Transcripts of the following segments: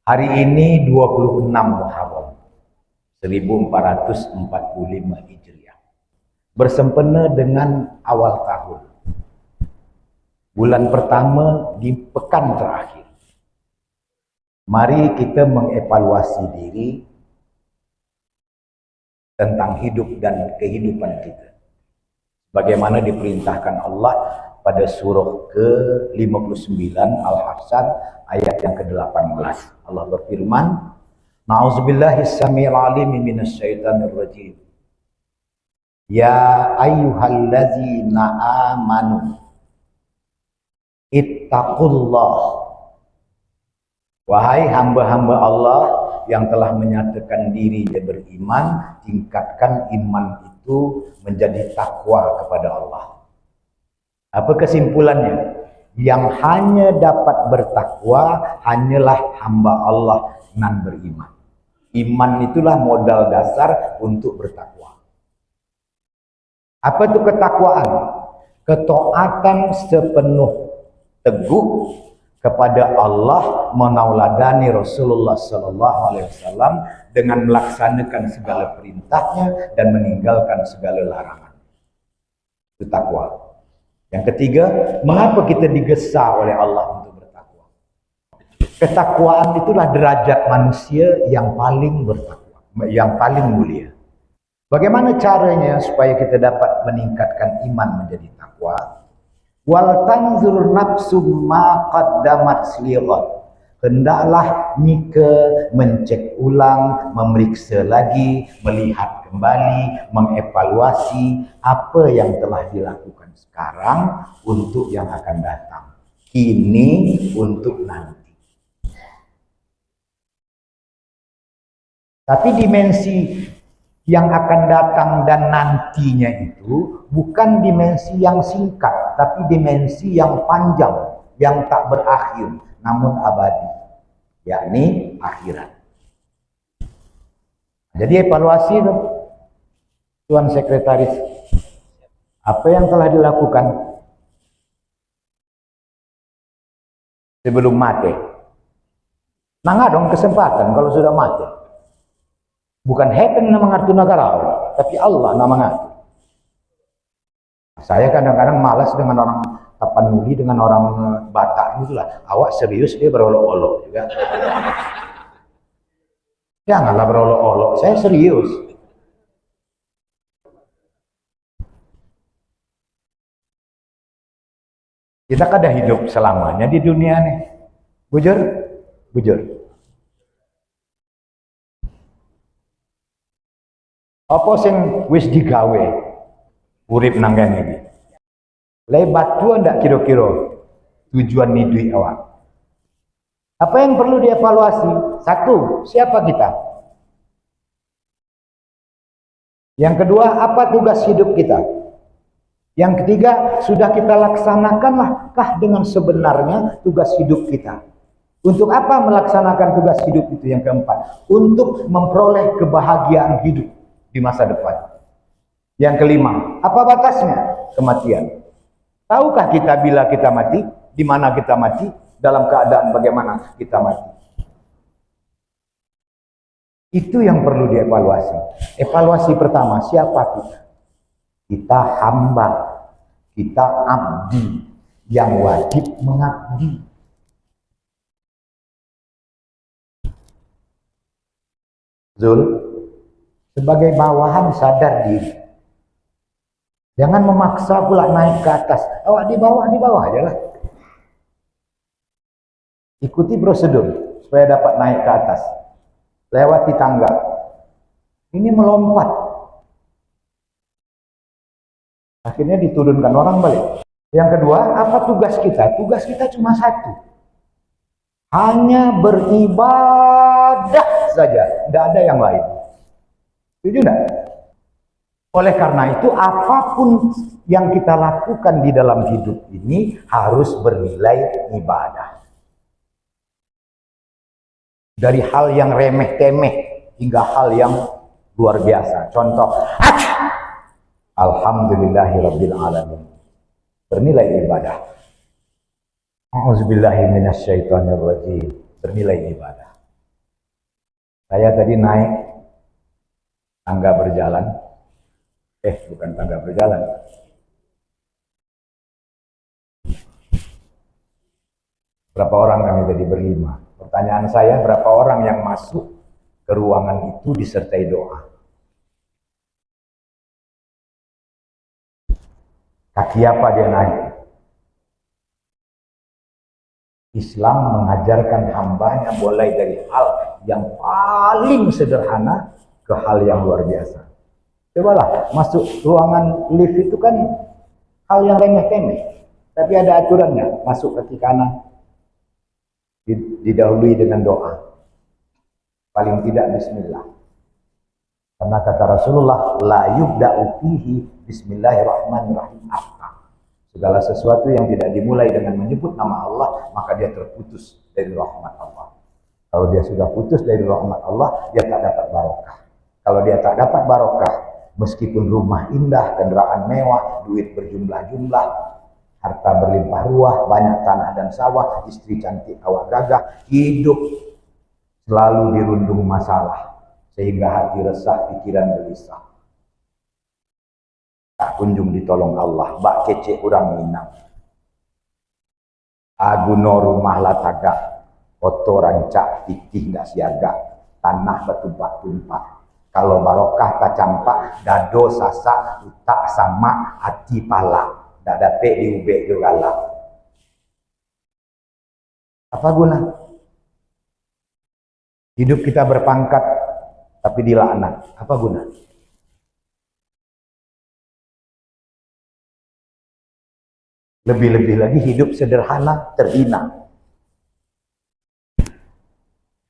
Hari ini 26 Muharram 1445 Hijriah. Bersempena dengan awal tahun. Bulan pertama di pekan terakhir. Mari kita mengevaluasi diri tentang hidup dan kehidupan kita. Bagaimana diperintahkan Allah pada surah ke-59 Al-Hasyr ayat yang ke-18. Allah berfirman, Na'udzubillahi samiil alim minasyaitonir rajim. Ya ayyuhallazina amanu ittaqullah. Wahai hamba-hamba Allah yang telah menyatakan diri dia beriman, tingkatkan iman itu menjadi takwa kepada Allah. Apa kesimpulannya? Yang hanya dapat bertakwa hanyalah hamba Allah nan beriman. Iman itulah modal dasar untuk bertakwa. Apa itu ketakwaan? Ketaatan sepenuh teguh kepada Allah, menauladani Rasulullah SAW dengan melaksanakan segala perintahnya dan meninggalkan segala larangan. Itu takwa. Yang ketiga, mengapa kita digesa oleh Allah untuk bertakwa? Ketakwaan itulah derajat manusia yang paling bertakwa, yang paling mulia. Bagaimana caranya supaya kita dapat meningkatkan iman menjadi takwa? Wal tanzur nafsum ma qaddamat lighad. Hendaklah Mika mencek ulang, memeriksa lagi, melihat kembali, mengevaluasi apa yang telah dilakukan sekarang untuk yang akan datang. Kini untuk nanti. Tapi dimensi yang akan datang dan nantinya itu bukan dimensi yang singkat, tapi dimensi yang panjang, yang tak berakhir, namun abadi, yakni akhirat. Jadi evaluasi itu, Tuan Sekretaris, apa yang telah dilakukan sebelum mati? Nangga dong kesempatan kalau sudah mati. Bukan happen nama ngartu negara, tapi Allah nama ngartu. Saya kadang-kadang malas dengan orang Tapanuli, dengan orang Batak itulah. Awak serius, dia berolok-olok juga. Janganlah berolok-olok, saya serius. Kita kan ada hidup selamanya di dunia nih. Bujur? Bujur. Apa sing wis digawe urip nang kene iki? Lebat tua ndak kira-kira tujuan ni duit awak. Apa yang perlu dievaluasi? Satu, siapa kita? Yang kedua, apa tugas hidup kita? Yang ketiga, sudah kita laksanakanlah kah dengan sebenarnya tugas hidup kita? Untuk apa melaksanakan tugas hidup itu? Yang keempat, untuk memperoleh kebahagiaan hidup di masa depan. Yang kelima, apa batasnya? Kematian. Tahukah kita bila kita mati? Di mana kita mati? Dalam keadaan bagaimana kita mati? Itu yang perlu dievaluasi. Evaluasi pertama, siapa kita? Kita hamba, kita abdi yang wajib mengabdi. Zul, sebagai bawahan sadar diri. Jangan memaksa pula naik ke atas. Awak di bawah aja lah. Ikuti prosedur supaya dapat naik ke atas. Lewati tangga. Ini melompat. Akhirnya diturunkan orang balik. Yang kedua, apa tugas kita? Tugas kita cuma satu. Hanya beribadah saja. Tidak ada yang lain. Setuju enggak? Oleh karena itu, apapun yang kita lakukan di dalam hidup ini harus bernilai ibadah. Dari hal yang remeh-temeh hingga hal yang luar biasa. Contoh, Alhamdulillahirabbil alamin. Bernilai ibadah. A'udzubillahi minasyaitonir rajim. Bernilai ibadah. Saya tadi naik tangga berjalan. Bukan tangga berjalan. Berapa orang kami tadi berlima? Pertanyaan saya, berapa orang yang masuk ke ruangan itu disertai doa? Kaki apa dia naik? Islam mengajarkan hambanya mulai dari hal yang paling sederhana ke hal yang luar biasa. Cobalah masuk ruangan lift itu kan hal yang remeh-temeh, tapi ada aturannya. Masuk kaki kanan didahului dengan doa, paling tidak bismillah, karena kata Rasulullah, la yubda'u fihi bismillahirrahmanirrahim. Segala sesuatu yang tidak dimulai dengan menyebut nama Allah, maka dia terputus dari rahmat Allah. Kalau dia sudah putus dari rahmat Allah, dia tak dapat barokah. Kalau dia tak dapat barokah, meskipun rumah indah, kendaraan mewah, duit berjumlah-jumlah, harta berlimpah ruah, banyak tanah dan sawah, istri cantik, awak gagah, hidup selalu dirundung masalah, sehingga hati resah, pikiran gelisah. Tak kunjung ditolong Allah, bak kecek orang Minang. Aguno rumah lataga, foto rancak, fikih nggak siaga, tanah bertumpah-tumpah. Kalau barokah tak campak, dado sasak, utak sama, hati pala, tak dapet diubek juga. Apa guna? Hidup kita berpangkat, tapi dilaknat. Apa guna? Lebih-lebih lagi hidup sederhana, terhina.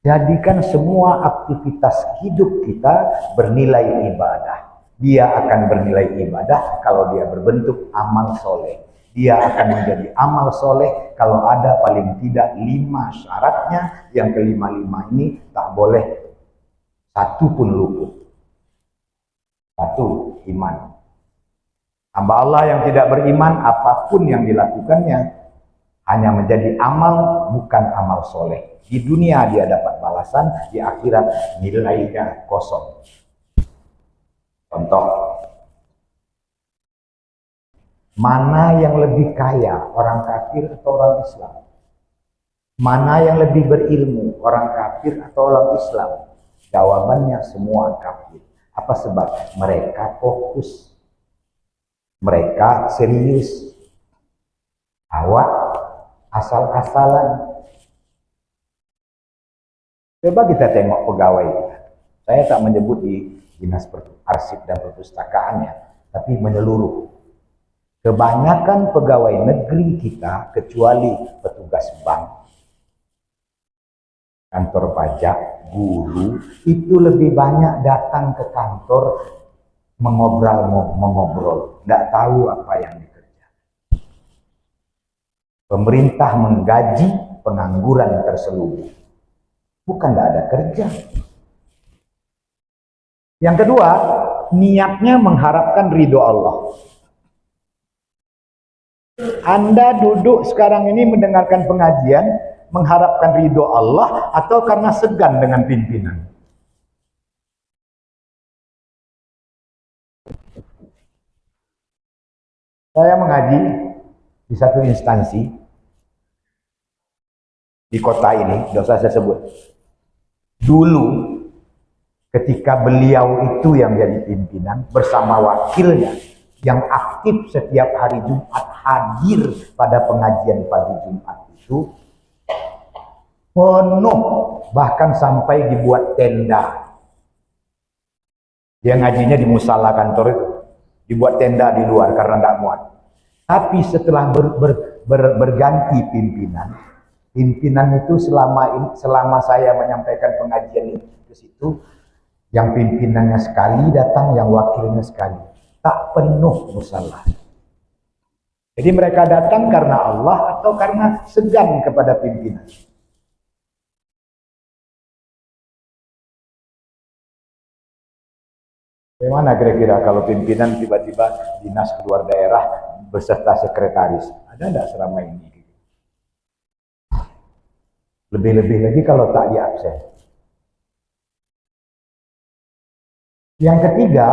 Jadikan semua aktivitas hidup kita bernilai ibadah. Dia akan bernilai ibadah kalau dia berbentuk amal soleh. Dia akan menjadi amal soleh kalau ada paling tidak 5 syaratnya. Yang kelima-lima ini tak boleh satu pun luput. 1, iman. Hamba Allah yang tidak beriman, apapun yang dilakukannya hanya menjadi amal, bukan amal soleh. Di dunia dia dapat balasan, di akhirat nilainya kosong. Contoh, mana yang lebih kaya, orang kafir atau orang Islam? Mana yang lebih berilmu, orang kafir atau orang Islam? Jawabannya semua kafir. Apa sebab? Mereka fokus. Mereka serius. Awak asal-asalan. Coba kita tengok pegawai kita. Saya tak menyebut di dinas arsip dan perpustakaannya, tapi menyeluruh. Kebanyakan pegawai negeri kita, kecuali petugas bank, kantor pajak, guru, itu lebih banyak datang ke kantor mengobrol, tidak tahu apa yang dikerjakan. Pemerintah menggaji pengangguran terselubung, bukan tidak ada kerja. Yang kedua, niatnya mengharapkan ridho Allah. Anda duduk sekarang ini mendengarkan pengajian, mengharapkan ridho Allah atau karena segan dengan pimpinan? Saya mengaji di satu instansi di kota ini, tidak usah saya sebut. Dulu ketika beliau itu yang jadi pimpinan bersama wakilnya yang aktif setiap hari Jumat hadir pada pengajian pagi Jumat itu penuh, bahkan sampai dibuat tenda. Dia ngajinya di musala kantor itu, dibuat tenda di luar karena tidak muat. Tapi setelah berganti pimpinan itu selama saya menyampaikan pengajian itu ke situ, yang pimpinannya sekali datang, yang wakilnya sekali, tak penuh musala. Jadi mereka datang karena Allah atau karena segan kepada pimpinan. Bagaimana kira-kira kalau pimpinan tiba-tiba dinas keluar daerah beserta sekretaris? Ada enggak selama ini? Lebih-lebih lagi kalau tak di absen. Yang ketiga,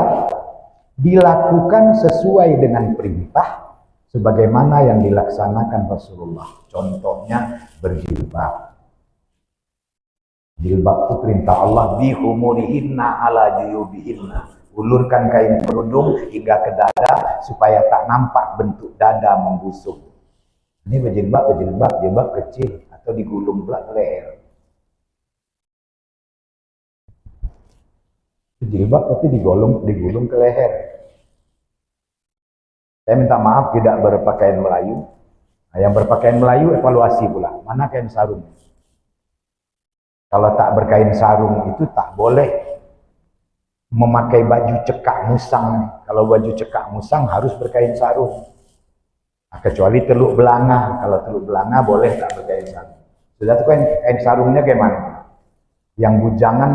dilakukan sesuai dengan perintah sebagaimana yang dilaksanakan Rasulullah. Contohnya berjilbab. Jilbab itu perintah Allah, bihumurihinna ala juyubihinna. Ulurkan kain kerudung hingga ke dada supaya tak nampak bentuk dada membusuk. Ini berjilbab, jilbab kecil atau digulung pula ke leher. Jilbab tapi digulung ke leher. Saya minta maaf tidak berpakaian Melayu. Nah, yang berpakaian Melayu evaluasi pula. Mana kain sarung? Kalau tak berkain sarung itu tak boleh memakai baju cekak musang. Kalau baju cekak musang harus berkain sarung. Nah, kecuali teluk belanga. Kalau teluk belanga boleh tak berkain sarung. Sudah tuh kain sarungnya kayak mana? Yang bujangan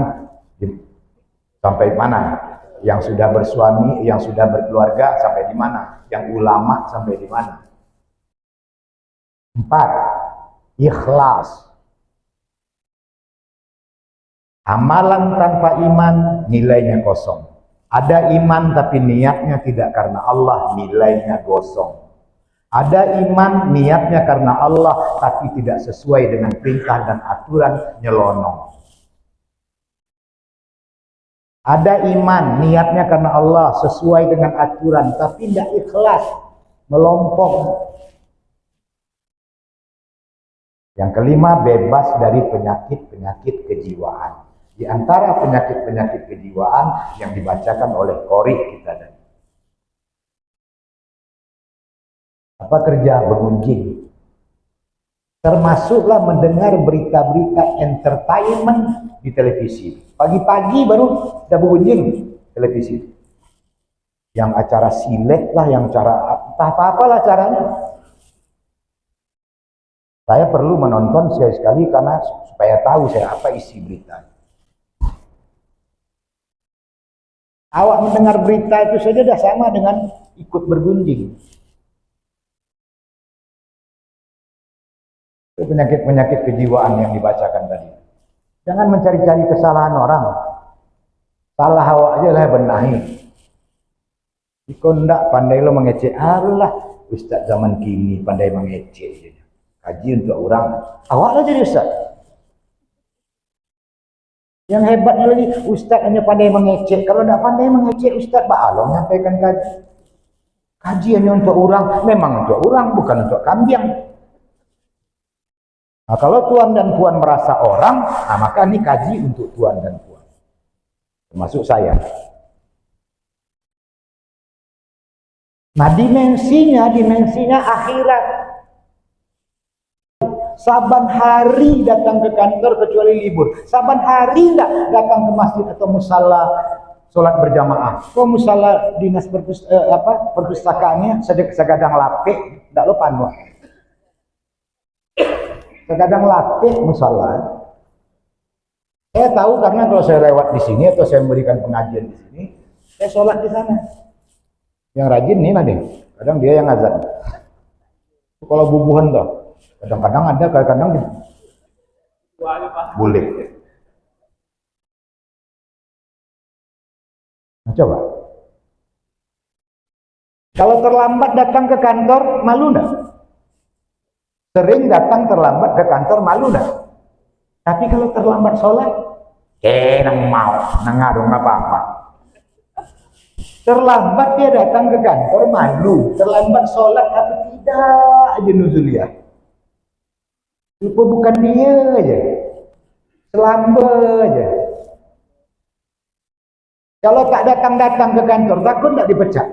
sampai mana? Yang sudah bersuami, yang sudah berkeluarga sampai di mana? Yang ulama sampai di mana? 4. Ikhlas. Amalan tanpa iman nilainya kosong. Ada iman tapi niatnya tidak karena Allah, nilainya kosong. Ada iman niatnya karena Allah tapi tidak sesuai dengan perintah dan aturan, nyelonong. Ada iman, niatnya karena Allah, sesuai dengan aturan, tapi tidak ikhlas, melompong. Yang kelima, bebas dari penyakit-penyakit kejiwaan. Di antara penyakit-penyakit kejiwaan yang dibacakan oleh qori kita tadi. Apa kerja? Bergunjing. Termasuklah mendengar berita-berita entertainment di televisi. Pagi-pagi baru sudah bergunjing televisi. Yang acara silet lah, yang cara entah apa-apalah caranya. Saya perlu menonton sekali-sekali karena supaya tahu saya apa isi berita. Awak mendengar berita itu saja sudah sama dengan ikut bergunjing. Itu penyakit-penyakit kejiwaan yang dibacakan tadi. Jangan mencari-cari kesalahan orang. Salah awak aja lah benahi. Kau ndak pandai lo mengecek. Allah, ustaz zaman kini pandai mengecek. Kaji untuk orang. Awak lah jadi ustaz. Yang hebatnya lagi, ustaz hanya pandai mengecek. Kalau ndak pandai mengecek, ustaz ba'along nyampaikan kaji. Kaji hanya untuk orang. Memang untuk orang, bukan untuk kambing. Nah, kalau tuan dan puan merasa orang, nah maka ini kaji untuk tuan dan puan. Termasuk saya. Nah, dimensinya akhirat. Saban hari datang ke kantor kecuali libur. Saban hari enggak datang ke masjid atau musala sholat berjamaah. Kok musala dinas perpustakaannya segadang lapik, enggak lo panuh. Kadang lapik musala. Saya tahu karena kalau saya lewat di sini atau saya memberikan pengajian di sini, saya sholat di sana. Yang rajin nih nanti, kadang dia yang azan. Kalau bubuhan tuh, kadang-kadang ada, kadang-kadang boleh. Nah, coba. Kalau terlambat datang ke kantor, malu enggak? Sering datang terlambat ke kantor, malu dah. Tapi kalau terlambat sholat, nang mau, nang ngarung apa-apa. Terlambat dia datang ke kantor, malu. Terlambat sholat, tapi tidak aja nuzuliah. Lupa bukan dia aja. Selamba aja. Kalau tak datang-datang ke kantor, takut tak dipecat.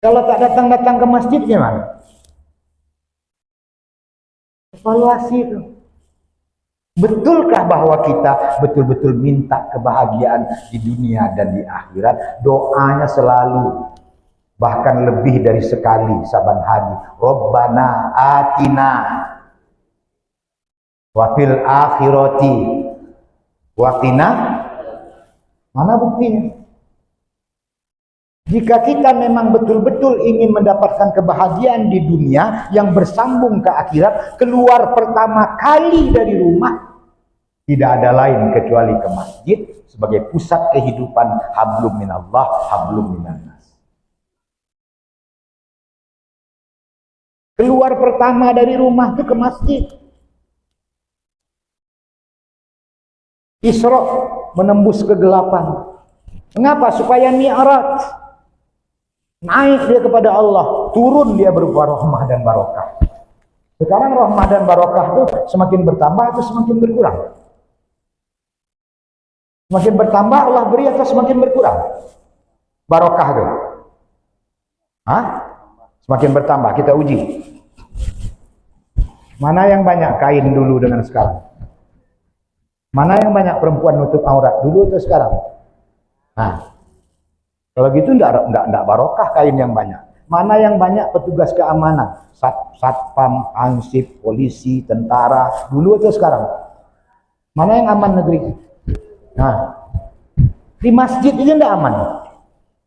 Kalau tak datang-datang ke masjid, gimana? Evaluasi itu. Betulkah bahwa kita betul-betul minta kebahagiaan di dunia dan di akhirat? Doanya selalu, bahkan lebih dari sekali saban hari. Rabbana atina wa fil akhirati wa qina. Mana buktinya? Jika kita memang betul-betul ingin mendapatkan kebahagiaan di dunia yang bersambung ke akhirat, keluar pertama kali dari rumah, Tidak ada lain kecuali ke masjid sebagai pusat kehidupan, hablum minallah, hablum minannas. Keluar pertama dari rumah itu ke masjid. Isra, menembus kegelapan. Mengapa? Supaya mi'raj. Naik dia kepada Allah, turun dia berupa rahmah dan barokah. Sekarang rahmah dan barokah itu semakin bertambah atau semakin berkurang? Semakin bertambah Allah beri atau semakin berkurang? Barokah itu. Hah? Semakin bertambah, kita uji. Mana yang banyak kain dulu dengan sekarang? Mana yang banyak perempuan nutup aurat dulu atau sekarang? Nah, kalau gitu enggak barokah kain yang banyak. Mana yang banyak petugas keamanan? Satpam, ansip, polisi, tentara, dulu atau sekarang? Mana yang aman negeri? Nah, di masjid itu enggak aman.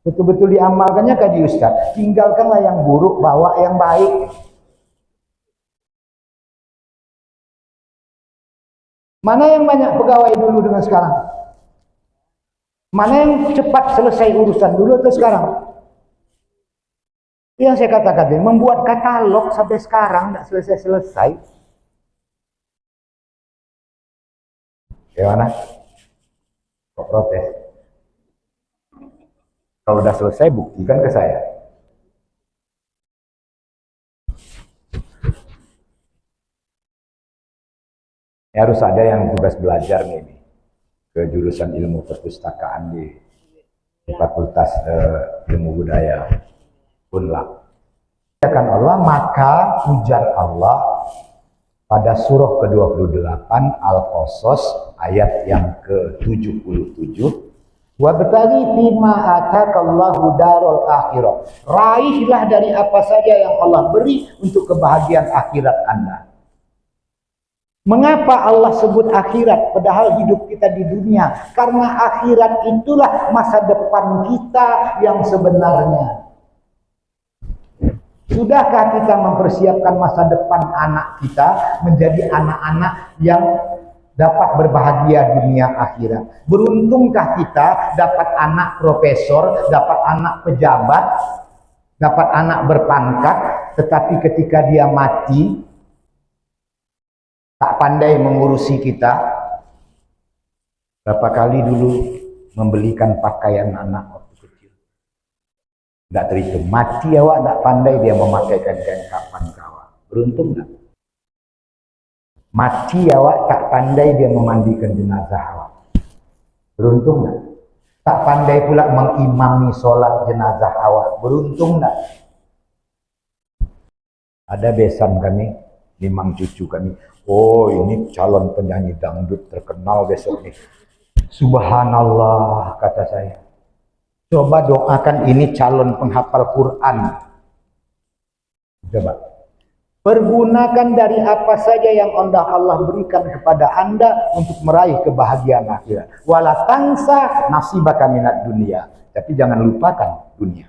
Betul-betul diamalkannya kaji Ustaz. Tinggalkanlah yang buruk, bawa yang baik. Mana yang banyak pegawai dulu dengan sekarang? Mana yang cepat selesai urusan dulu atau sekarang? Yang saya katakan, membuat katalog sampai sekarang tidak selesai-selesai. Gimana? Kok protes? Kalau udah selesai, buktikan ke saya. Ya, harus ada yang tugas belajar nih ke jurusan ilmu perpustakaan di Fakultas Ilmu Budaya Unlak. Akan Allah, maka ujar Allah pada surah ke-28 Al-Qasas ayat yang ke-77, wabtaghi fima atakallahu darul akhirah. Raihlah dari apa saja yang Allah beri untuk kebahagiaan akhirat Anda. Mengapa Allah sebut akhirat padahal hidup kita di dunia? Karena akhirat itulah masa depan kita yang sebenarnya. Sudahkah kita mempersiapkan masa depan anak kita menjadi anak-anak yang dapat berbahagia dunia akhirat? Beruntungkah kita dapat anak profesor, dapat anak pejabat, dapat anak berpangkat, tetapi ketika dia mati tak pandai mengurusi kita? Berapa kali dulu membelikan pakaian anak waktu kecil, tidak terhitung. Mati awak tidak pandai dia memakaikan kain kapan kawat. Beruntung tidak? Mati awak tak pandai dia memandikan jenazah awak. Beruntung tidak? Tak pandai pula mengimami sholat jenazah awak. Beruntung tidak? Ada besan kami, limang cucu kami. Oh, ini calon penyanyi dangdut terkenal besok nih. Subhanallah, kata saya. Coba doakan ini calon penghafal Quran. Coba. Pergunakan dari apa saja yang Allah berikan kepada Anda untuk meraih kebahagiaan akhirat. Wala tansa nasibaka minad dunia. Tapi jangan lupakan dunia.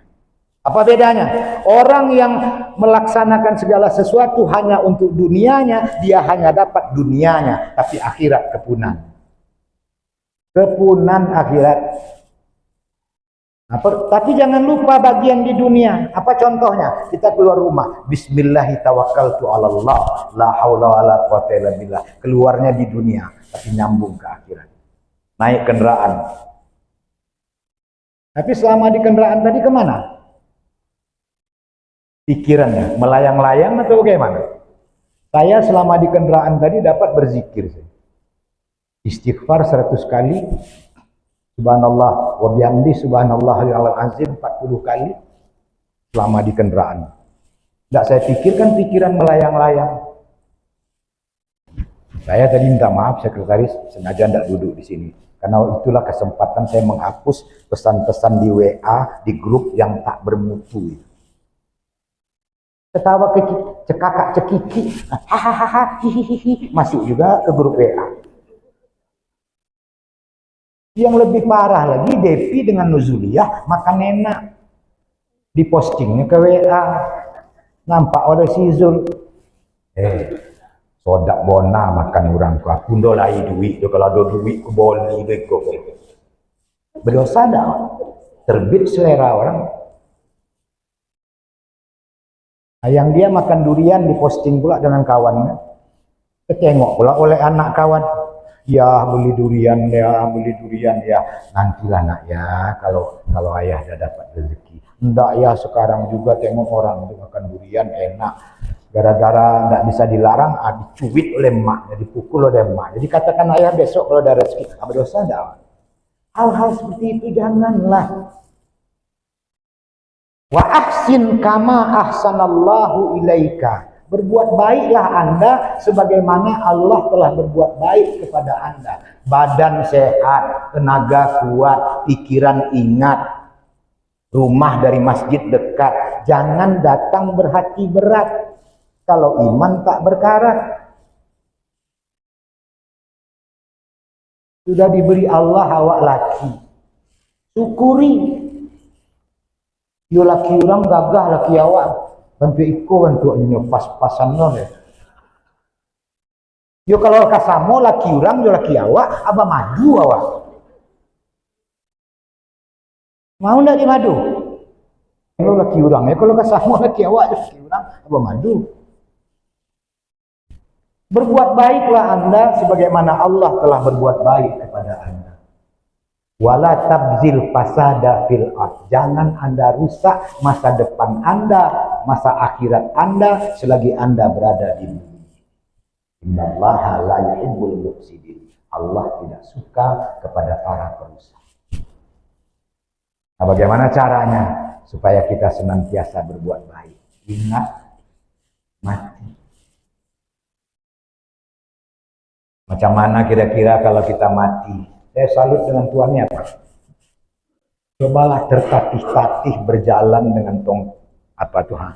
Apa bedanya? Orang yang melaksanakan segala sesuatu hanya untuk dunianya, dia hanya dapat dunianya, tapi akhirat kepunan. Kepunan akhirat. Nah, tapi jangan lupa bagian di dunia. Apa contohnya? Kita keluar rumah, bismillahi tawakkaltu 'alallah, la haula wala quwata illa billah. Keluarnya di dunia, tapi nyambung ke akhirat. Naik kendaraan. Tapi selama di kendaraan tadi kemana? Pikirannya melayang-layang atau bagaimana? Saya selama di kendaraan tadi dapat berzikir. Istighfar 100 kali, subhanallah wa bihamdi subhanallahil azim 40 kali selama di kendaraan. Tidak saya pikirkan pikiran melayang-layang. Saya tadi minta maaf sekretaris, sengaja tidak duduk di sini. Karena itulah kesempatan saya menghapus pesan-pesan di WA, di grup yang tak bermutu. Ketawa cekakak cekiki, hahaha, hihihi, masuk juga ke grup WA. Yang lebih parah lagi, Devi dengan Nuzuliyah makan enak. Dipostingnya ke WA. Nampak oleh si Zul. sodak bona makan orang tua kundo lai duit tu kalau ada duit ku boli beko berdosa dah terbit selera orang. Yang dia makan durian diposting pula dengan kawannya, ketengok pula oleh anak kawan, ya beli durian ya, nantilah nak ya kalau ayah dah dapat rezeki. Enggak ya, sekarang juga tengok orang itu makan durian enak, gara-gara enggak bisa dilarang, dicuit oleh emaknya, dipukul oleh emak. Jadi katakan ayah besok kalau ada rezeki, berdosa enggak? Hal-hal seperti itu janganlah. Wa ahsin kama ahsanallahu ilaika. Berbuat baiklah Anda sebagaimana Allah telah berbuat baik kepada Anda. Badan sehat, tenaga kuat, pikiran ingat, rumah dari masjid dekat. Jangan datang berhati berat kalau iman tak berkarat. Sudah diberi Allah awak laki, syukuri. Yo laki orang gagah, laki awak sampai ikut untuk pas-pasan non ya. Yo kalau kasamo laki orang, yo laki awak, apa madu awak? Mau ndak di madu? Kalau laki orang ya, kalau kasamo laki awak, laki orang, apa madu? Berbuat baiklah Anda sebagaimana Allah telah berbuat baik kepada Anda. Wala tabzil fasada fil ard. Jangan Anda rusak masa depan Anda, masa akhirat Anda selagi Anda berada di bumi. Innallaha la yuhibbul mufsidin. Allah tidak suka kepada para perusak. Nah, bagaimana caranya supaya kita senantiasa berbuat baik? Ingat mati. Macam mana kira-kira kalau kita mati? Saya salut dengan tuannya Pak. Cobalah tertatih-tatih berjalan dengan Tuhan.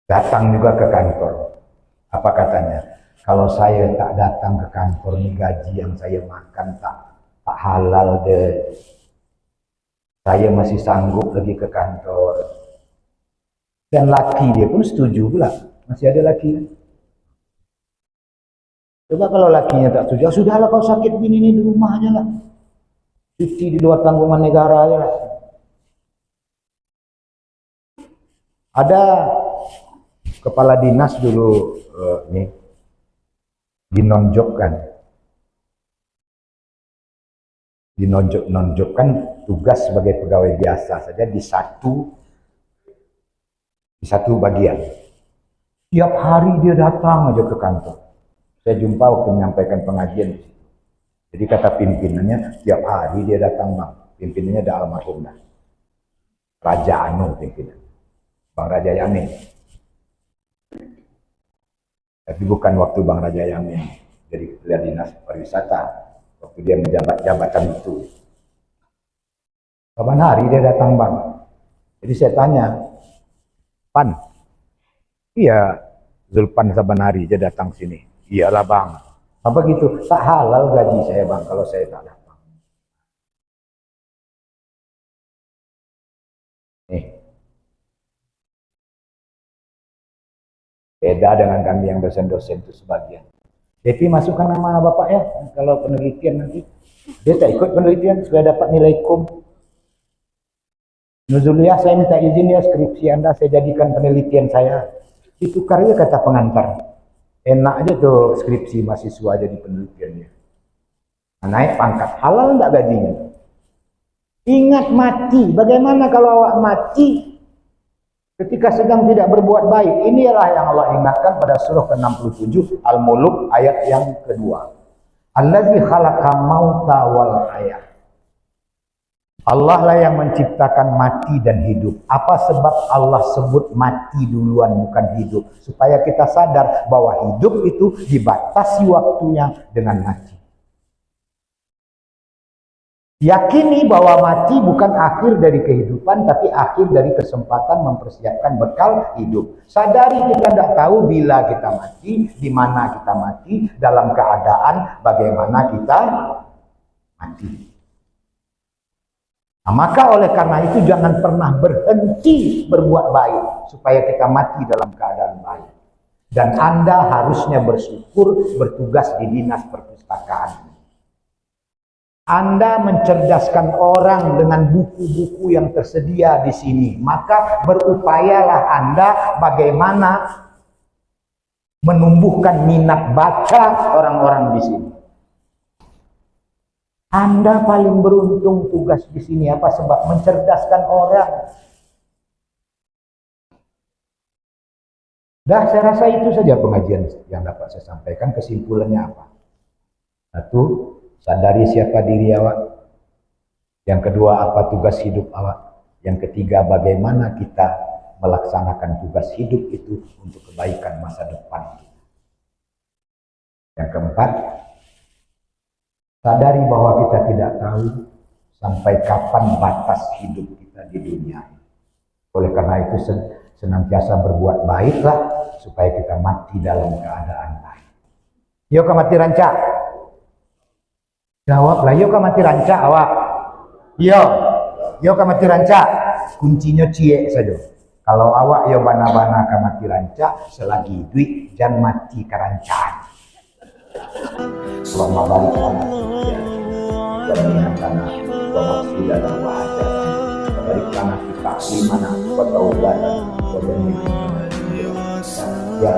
Datang juga ke kantor. Apa katanya? Kalau saya tak datang ke kantor, nih gaji yang saya makan tak halal deh. Saya masih sanggup pergi ke kantor. Dan laki dia pun setuju pula. Masih ada laki. Coba kalau lakinya tak setuju, sudahlah kau sakit gini nih di rumah aja lah. Cuti di luar tanggungan negara aja lah. Ada kepala dinas dulu nih dinonjokkan tugas sebagai pegawai biasa saja di satu bagian. Tiap hari dia datang aja ke kantor. Saya jumpa waktu menyampaikan pengajian. Jadi kata pimpinannya, tiap hari dia datang Bang. Pimpinannya ada almarhum dah. Raja Anu pimpinan. Bang Raja Yamin. Tapi bukan waktu Bang Raja Yamin jadi kepala dinas pariwisata. Waktu dia menjabat jabatan itu. Kapan hari dia datang Bang. Jadi saya tanya, Pan, iya Zulpan saban hari dia datang sini. Iyalah Bang. Apa gitu? Tak halal gaji saya Bang kalau saya tak datang. Nih. Beda dengan kami yang dosen-dosen itu sebagian. Depi masukkan nama Bapak ya, kalau penelitian nanti. Dia tak ikut penelitian, supaya dapat nilai kom. Nuzuliah saya minta izin ya, skripsi Anda saya jadikan penelitian saya. Itu karya kata pengantar. Enak aja tuh skripsi mahasiswa jadi penelitiannya. Nah, naik pangkat, halal enggak gajinya? Ingat mati, bagaimana kalau awak mati ketika sedang tidak berbuat baik? Inilah yang Allah ingatkan pada surah ke-67 Al-Muluk ayat yang kedua. Allazi khalaqa mauta wal hayat. Allah lah yang menciptakan mati dan hidup. Apa sebab Allah sebut mati duluan bukan hidup? Supaya kita sadar bahwa hidup itu dibatasi waktunya dengan mati. Yakini bahwa mati bukan akhir dari kehidupan, tapi akhir dari kesempatan mempersiapkan bekal hidup. Sadari kita tidak tahu bila kita mati, di mana kita mati, dalam keadaan bagaimana kita mati. Nah, maka oleh karena itu jangan pernah berhenti berbuat baik supaya kita mati dalam keadaan baik. Dan Anda harusnya bersyukur bertugas di dinas perpustakaan. Anda mencerdaskan orang dengan buku-buku yang tersedia di sini. Maka berupayalah Anda bagaimana menumbuhkan minat baca orang-orang di sini. Anda paling beruntung tugas di sini apa? Sebab mencerdaskan orang. Dah, saya rasa itu saja pengajian yang dapat saya sampaikan. Kesimpulannya apa? Satu, sadari siapa diri awak. Yang kedua, apa tugas hidup awak. Yang ketiga, bagaimana kita melaksanakan tugas hidup itu untuk kebaikan masa depan kita. Yang keempat, sadari bahwa kita tidak tahu sampai kapan batas hidup kita di dunia. Oleh karena itu senantiasa berbuat baiklah supaya kita mati dalam keadaan baik. Yo mati rancak. Jawablah, yo mati rancak awak. Yo mati rancak. Kuncinya cie saja. Kalau awak yo bana-bana mati rancak selagi duit jangan mati kerancaan. Selamat balik dan karena bermaksud dalam bahasa dari karena kita di mana bertaubat dan berdoa ya